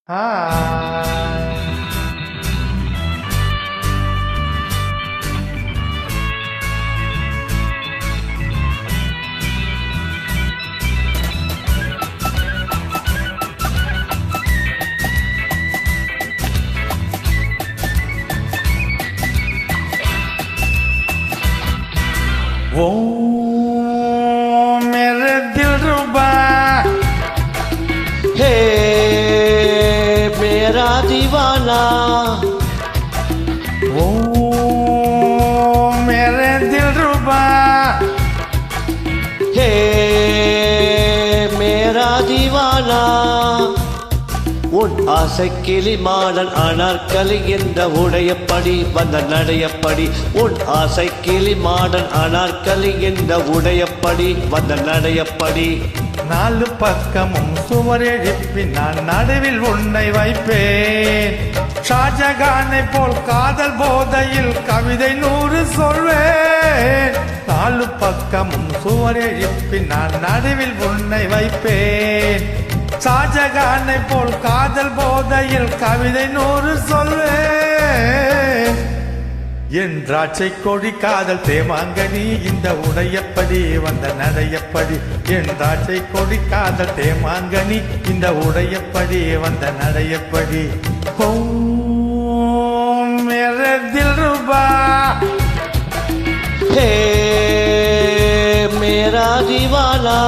वो मेरे दिलरुबा हे मेरा दीवाना वो मेरे दिलरुबा हे मेरा दीवाना உன் ஆசை கிளிமாடன் அனார்கலி என்ற உடையப்படி வந்த நடையப்படி உன் ஆசை கிளிமாடன் அனார்கலி என்ற உடையப்படி வந்த நடையப்படி நாலு பக்கமும் சுவர் எழுப்பி நான் நடுவில் உன்னை வைப்பேன் ஷாஜகானை போல் காதல் போதையில் கவிதை 100 சொல்வேன் நாலு பக்கமும் சுவர் எழுப்பி நான் நடுவில் உன்னை வைப்பேன் ஷாஜகானை போல் காதல் போதையில் கவிதை 100 சொல்வேன் என் திராட்சை கொடி காதல் தேமாங்கனி இந்த உடையப்படி வந்த நடையப்படி என் திராட்சை கொடி காதல் தேமாங்கனி இந்த உடையப்படி வந்த நடையப்படி ஓ மேரே தில்ருபா हे मेरा दीवाना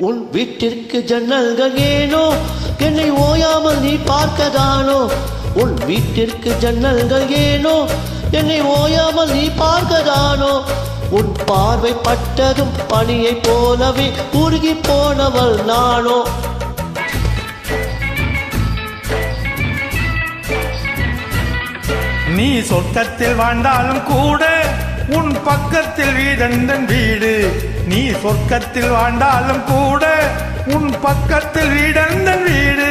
உன் வீட்டிற்கு ஜன்னல்கள் ஏனோ என்னை ஓயாமல் நீ பார்க்கதானோ உன் வீட்டிற்கு ஜன்னல்கள் ஏனோ என்னை ஓயாமல் நீ பார்க்கதானோ உன் பார்வை பட்டதும் பனியை போலவே உருகி போனவள் நானோ நீ சொர்க்கத்தில் வாழ்ந்தாலும் கூட உன் பக்கத்தில் வீடெந்தன் வீடு நீ சொர்க்கத்தில் வாழ்ந்தாலும் கூட உன் பக்கத்தில் வீடெந்தன் வீடு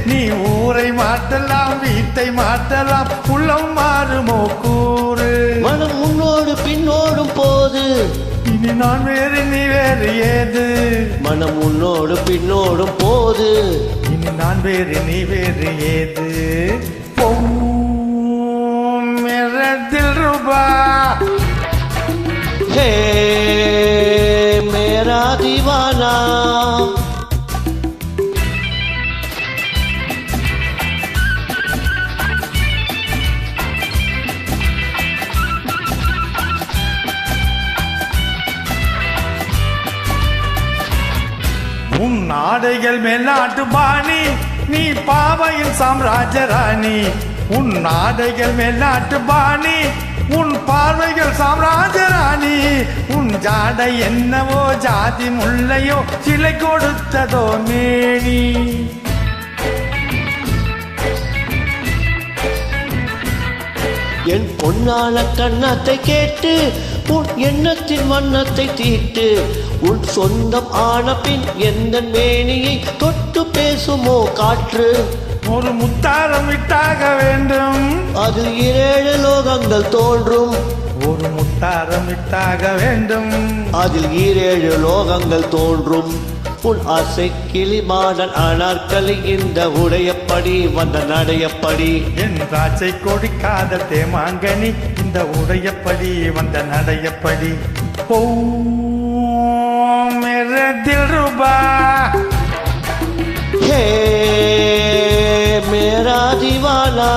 நீ ஊரை மாற்றலாம் வீட்டை மாற்றலாம் உள்ளம் மாறுமோ கூறு மனம் முன்னோடு பின்னோடும் போது இனி நான் வேறு நீ வேறு ஏது மனம் முன்னோடு பின்னோடும் போது இனி நான் வேறு நீ வேறு ஏது मेरे दिलरुबा हे मेरा दीवाना உன் ஆடைகள் மேல்நாட்டு பாணி நீ பாவையின் சாம்ராஜ்ய ராணி உன் ஆடைகள் மேல்நாட்டு பாணி உன் பார்வைகள் சாம்ராஜ்ய ராணி உன் ஜாடை என்னவோ ஜாதி முல்லையோ சிலை கொடுத்ததோ மேனி என் பொன்னான கண்ணத்தை கேட்டு உன் எண்ணத்தின் வண்ணத்தை தீட்டு உன் சொந்தம் ஆன பின் எந்த மேனியை தொட்டு பேசுமோ காற்று ஒரு முத்தாரம் விட்டாக வேண்டும் அதில் 7 லோகங்கள் தோன்றும் ஒரு முத்தாரம் விட்டாக வேண்டும் அதில் 7 லோகங்கள் தோன்றும் உன் ஆசை கிளிமாடன் அனார்கலி இந்த உடையப்படி வந்த நடையப்படி என் திராட்சை கொடிக்காத தேமாங்கனி இந்த உடையப்படி வந்த நடையப்படி ஓ மேரே தில்ருபா हे मेरा दीवाना